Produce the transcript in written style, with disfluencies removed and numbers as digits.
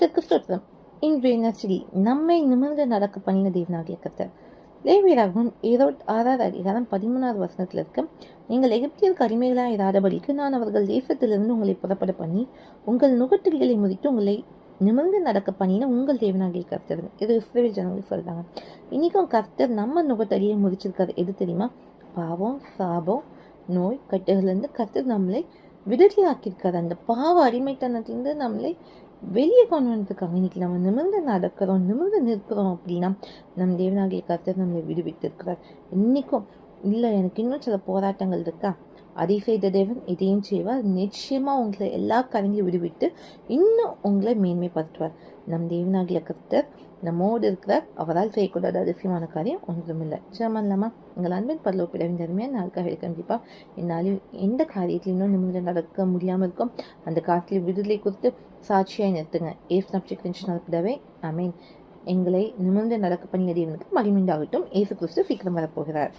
கர்த்தருக்கு ஸ்தோத்திரம். இன்றைய நற்செய்தி நம்மை நிமிர்ந்து நடக்க பண்ணின தேவனாகிய கர்த்தர். லேவியராகமம் 26 அதிகாரம் 13வது வசனத்தில் இருக்க, நீங்கள் எகிப்தியருக்கு அடிமைகளாக இராதபடிக்கு நான் அவர்கள் தேசத்திலிருந்து உங்களை புறப்பட பண்ணி உங்கள் நுகத்தடிகளை முறித்து உங்களை நிமிர்ந்து நடக்க பண்ணின உங்கள் தேவனாகிய கர்த்தர். இது இஸ்ரவேல் ஜனங்களுக்கு சொல்றாங்க. இன்னைக்கும் கர்த்தர் நம்ம நுகத்தடியை முறிச்சிருக்காரு. எது தெரியுமா? பாவம், சாபம், நோய் கட்டுகளிலிருந்து கர்த்தர் நம்மளை விடுதலை ஆக்கியிருக்காரு. அந்த பாவ அடிமைத்தனத்திலிருந்து நம்மளை வெளியே கொண்டு வந்துருக்காங்க. இன்னைக்கு நம்ம நிமிர்ந்து நடக்கிறோம், நிமிர்ந்து நிற்கிறோம் அப்படின்னா நம் தேவனாகிய கர்த்தர் நம்மளை விடுவித்து இருக்கிறார். இன்னைக்கும் இல்லை எனக்கு இன்னும் சில போராட்டங்கள் இருக்கா, அதை செய்த தேவன் இதையும் செய்வார். நிச்சயமா உங்களை எல்லா காரியங்களையும் விடுவித்து இன்னும் உங்களை மேன்மைப்படுத்துவார். நம் தேவனாகிய கர்த்தர் நம்மோடு இருக்கிறார். அவரால் செய்யக்கூடாத அதிசயமான காரியம் ஒன்றுமில்லை. ஜெபம். எங்கள் அன்பின் பரலோக பிதாவின் அருமையான நாளுக்காக கண்டிப்பா என்னாலும் எந்த காரியத்திலும் இன்னும் நிமிர்ந்து நடக்க முடியாமல் இருக்கும் அந்த காலத்தில் விடுதலை குறித்து சாட்சியாய் நிறுத்துங்க. ஏசு நபிச்சிக்கின்றே அமீன். எங்களை நிமிர்ந்து நடக்க பண்ணிய தேவனுக்கு மகிமையாகட்டும். ஏசு கிறிஸ்து சீக்கிரம் வரப்போகிறார்.